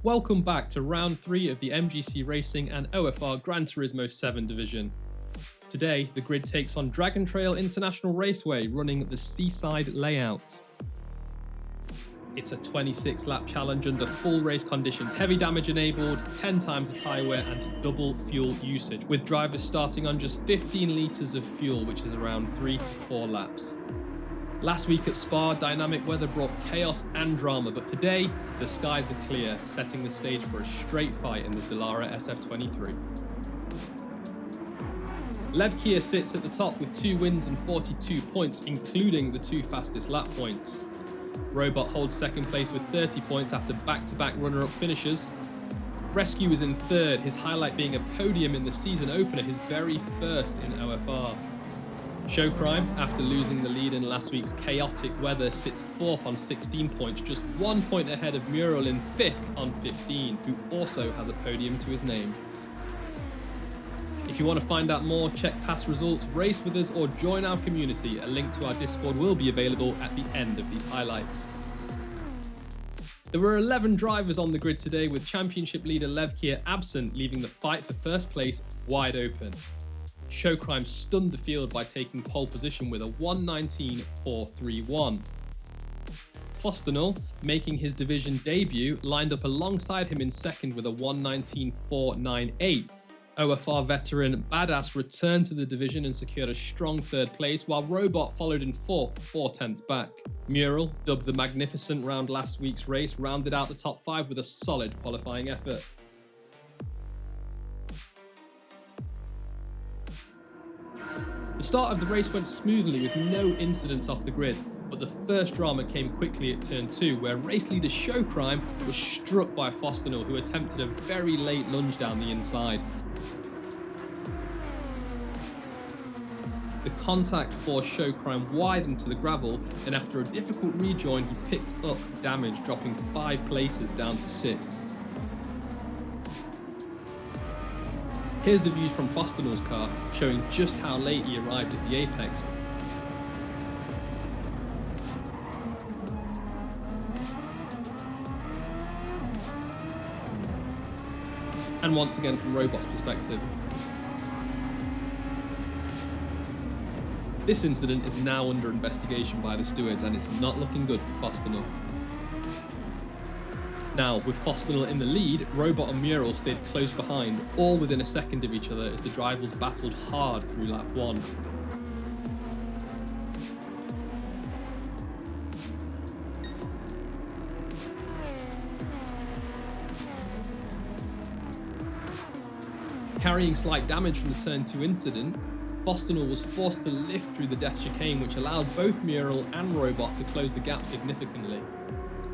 Welcome back to round 3 of the MGC Racing and OFR Gran Turismo 7 division. Today, the grid takes on Dragon Trail International Raceway running the Seaside layout. It's a 26-lap challenge under full race conditions, heavy damage enabled, 10 times the tyre wear and double fuel usage, with drivers starting on just 15 litres of fuel, which is around 3 to 4 laps. Last week at Spa, dynamic weather brought chaos and drama, but today, the skies are clear, setting the stage for a straight fight in the Dallara SF23. Lev Kia sits at the top with 2 wins and 42 points, including the 2 fastest lap points. Robot holds second place with 30 points after back-to-back runner-up finishes. Rescue is in third, his highlight being a podium in the season opener, his very first in OFR. Showcrime, after losing the lead in last week's chaotic weather, sits 4th on 16 points, just 1 point ahead of Mural in 5th on 15, who also has a podium to his name. If you want to find out more, check past results, race with us, or join our community. A link to our Discord will be available at the end of these highlights. There were 11 drivers on the grid today, with championship leader Lev Kia absent, leaving the fight for first place wide open. Showcrime stunned the field by taking pole position with a 1:19.431. Fosternull, making his division debut, lined up alongside him in second with a 1:19.498. OFR veteran Badass returned to the division and secured a strong third place, while Robot followed in 4th, 4 tenths back. Mural, dubbed the Magnificent round last week's race, rounded out the top 5 with a solid qualifying effort. The start of the race went smoothly with no incidents off the grid, but the first drama came quickly at turn 2, where race leader Showcrime was struck by Fosternull, who attempted a very late lunge down the inside. The contact forced Showcrime wide into the gravel, and after a difficult rejoin, he picked up damage, dropping 5 places down to 6th. Here's the views from Fosternull's car, showing just how late he arrived at the apex. And once again from Robot's perspective. This incident is now under investigation by the stewards, and it's not looking good for Fosternull. Now, with Fosternull in the lead, Robot and Mural stayed close behind, all within a second of each other as the drivers battled hard through lap 1. Carrying slight damage from the turn 2 incident, Fosternull was forced to lift through the death chicane, which allowed both Mural and Robot to close the gap significantly.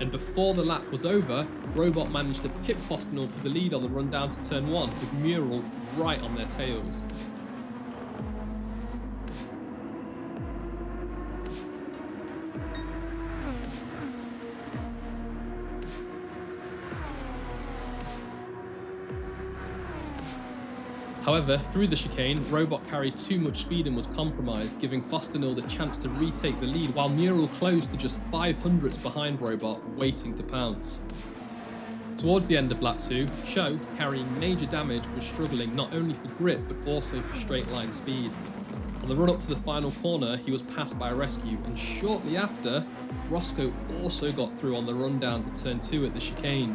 And before the lap was over, Robot managed to pip Fosternull for the lead on the run down to turn 1, with Mural right on their tails. However, through the chicane, Robot carried too much speed and was compromised, giving Fosternull the chance to retake the lead, while Mural closed to just 500ths behind Robot, waiting to pounce. Towards the end of lap 2, Show, carrying major damage, was struggling not only for grip but also for straight line speed. On the run up to the final corner, he was passed by Rescue, and shortly after, Roscoe also got through on the run down to turn 2 at the chicane.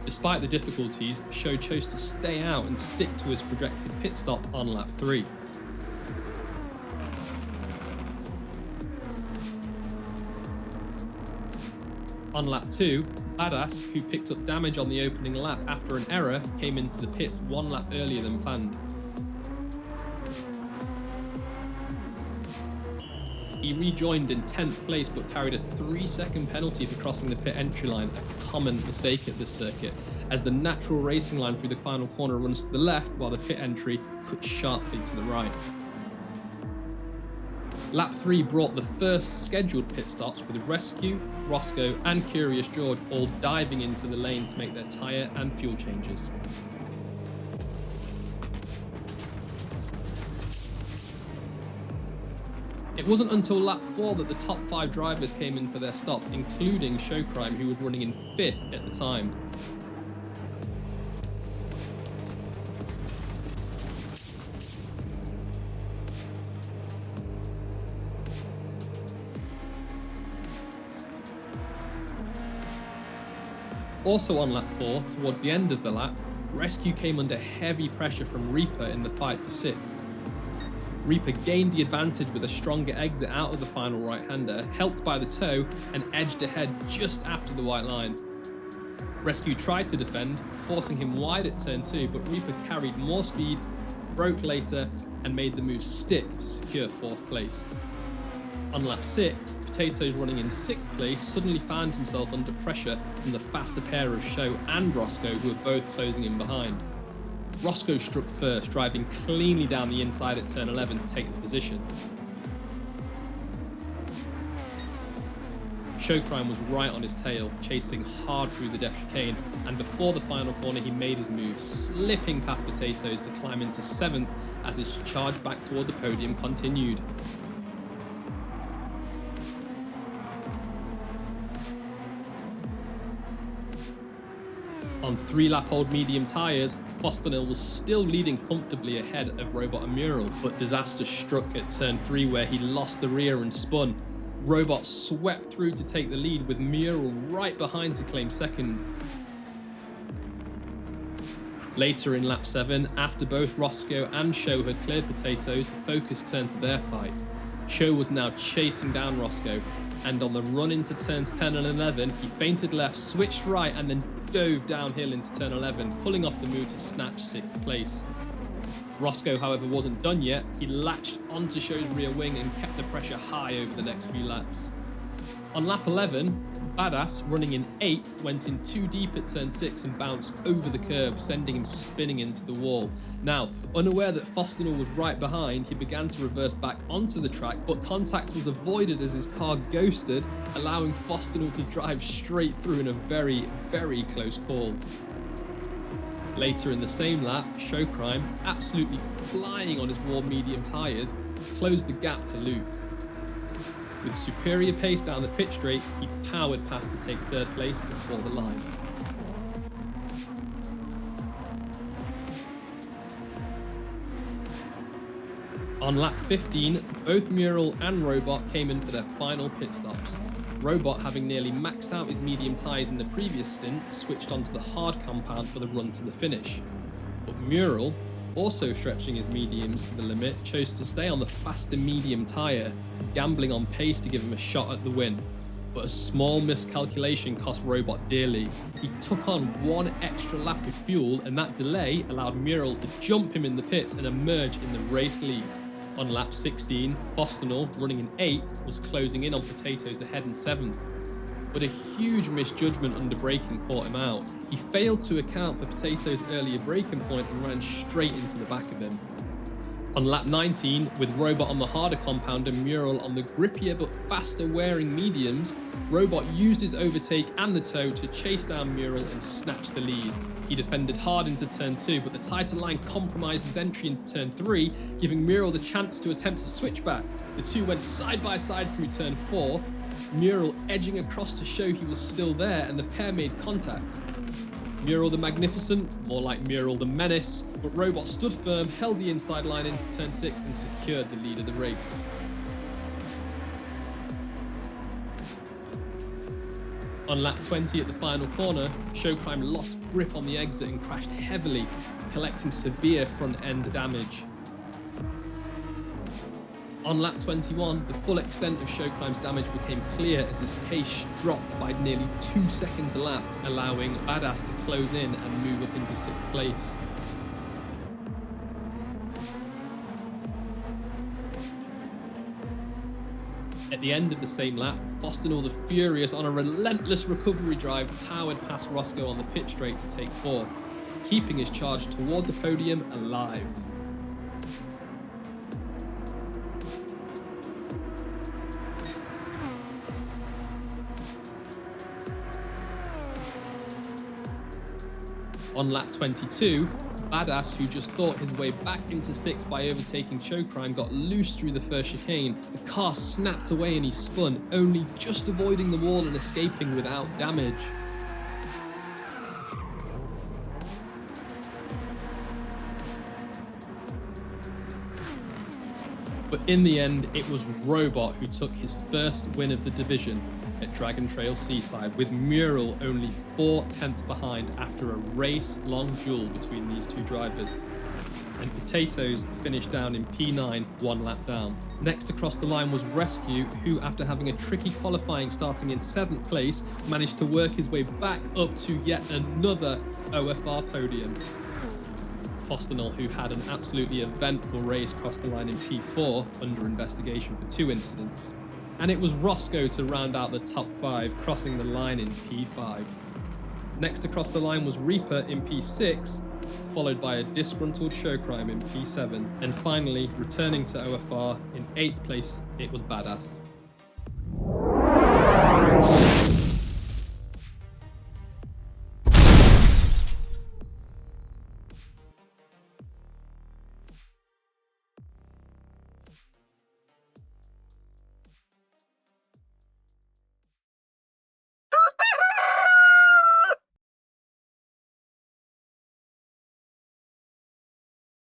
Despite the difficulties, Show chose to stay out and stick to his projected pit stop on lap 3. On lap 2, Badass, who picked up damage on the opening lap after an error, came into the pits 1 lap earlier than planned. He rejoined in 10th place but carried a 3-second penalty for crossing the pit entry line, a common mistake at this circuit, as the natural racing line through the final corner runs to the left while the pit entry cuts sharply to the right. Lap 3 brought the first scheduled pit stops, with Rescue, Roscoe and Curious George all diving into the lane to make their tyre and fuel changes. It wasn't until lap 4 that the top 5 drivers came in for their stops, including Showcrime, who was running in 5th at the time. Also on lap 4, towards the end of the lap, Rescue came under heavy pressure from Reaper in the fight for 6th. Reaper gained the advantage with a stronger exit out of the final right-hander, helped by the toe, and edged ahead just after the white line. Rescue tried to defend, forcing him wide at turn 2, but Reaper carried more speed, broke later, and made the move stick to secure 4th place. On lap 6, Potatoes, running in 6th place, suddenly found himself under pressure from the faster pair of Show and Roscoe, who were both closing in behind. Roscoe struck first, driving cleanly down the inside at turn 11 to take the position. Showcrime was right on his tail, chasing hard through the depth chicane, and before the final corner he made his move, slipping past Potatoes to climb into 7th as his charge back toward the podium continued. On 3-lap-old medium tyres, Fosternill was still leading comfortably ahead of Robot and Mural, but disaster struck at turn 3 where he lost the rear and spun. Robot swept through to take the lead, with Mural right behind to claim 2nd. Later in lap 7, after both Roscoe and Show had cleared Potatoes, the focus turned to their fight. Show was now chasing down Roscoe, and on the run into turns 10 and 11, he feinted left, switched right, and then dove downhill into turn 11, pulling off the move to snatch 6th place. Roscoe, however, wasn't done yet. He latched onto Show's rear wing and kept the pressure high over the next few laps. On lap 11, Badass, running in 8th, went in too deep at turn 6 and bounced over the curb, sending him spinning into the wall. Now, unaware that Fosternill was right behind, he began to reverse back onto the track, but contact was avoided as his car ghosted, allowing Fosternill to drive straight through in a very, very close call. Later in the same lap, Showcrime, absolutely flying on his warm medium tyres, closed the gap to Luke. With superior pace down the pit straight, he powered past to take 3rd place before the line. On lap 15, both Mural and Robot came in for their final pit stops. Robot, having nearly maxed out his medium tyres in the previous stint, switched onto the hard compound for the run to the finish. But Mural, also stretching his mediums to the limit, chose to stay on the faster medium tyre, gambling on pace to give him a shot at the win. But a small miscalculation cost Robot dearly. He took on 1 extra lap of fuel, and that delay allowed Mural to jump him in the pits and emerge in the race lead. On lap 16, Fosternill, running in 8th, was closing in on Potatoes ahead in 7th. But a huge misjudgment under braking caught him out. He failed to account for Potatoes' earlier braking point and ran straight into the back of him. On lap 19, with Robot on the harder compound and Mural on the grippier but faster wearing mediums, Robot used his overtake and the toe to chase down Mural and snatch the lead. He defended hard into turn 2, but the tighter line compromised his entry into turn 3, giving Mural the chance to attempt a switchback. The two went side by side through turn 4, Mural edging across to show he was still there, and the pair made contact. Mural the Magnificent, more like Mural the Menace, but Robot stood firm, held the inside line into turn 6 and secured the lead of the race. On lap 20 at the final corner, Showcrime lost grip on the exit and crashed heavily, collecting severe front end damage. On lap 21, the full extent of Showcrime's damage became clear as his pace dropped by nearly 2 seconds a lap, allowing Badass to close in and move up into 6th place. At the end of the same lap, Fosternill the Furious, on a relentless recovery drive, powered past Roscoe on the pit straight to take 4th, keeping his charge toward the podium alive. On lap 22, Badass, who just thought his way back into sixth by overtaking Showcrime, got loose through the first chicane. The car snapped away and he spun, only just avoiding the wall and escaping without damage. But in the end, it was Robot who took his first win of the division at Dragon Trail Seaside, with Mural only 4 tenths behind after a race-long duel between these two drivers. And Potatoes finished down in P9, 1 lap down. Next across the line was Rescue, who, after having a tricky qualifying starting in 7th place, managed to work his way back up to yet another OFR podium. Fosternull, who had an absolutely eventful race, crossed the line in P4 under investigation for 2 incidents. And it was Roscoe to round out the top 5, crossing the line in P5. Next across the line was Reaper in P6, followed by a disgruntled Showcrime in P7, and finally, returning to OFR in 8th place, it was Badass.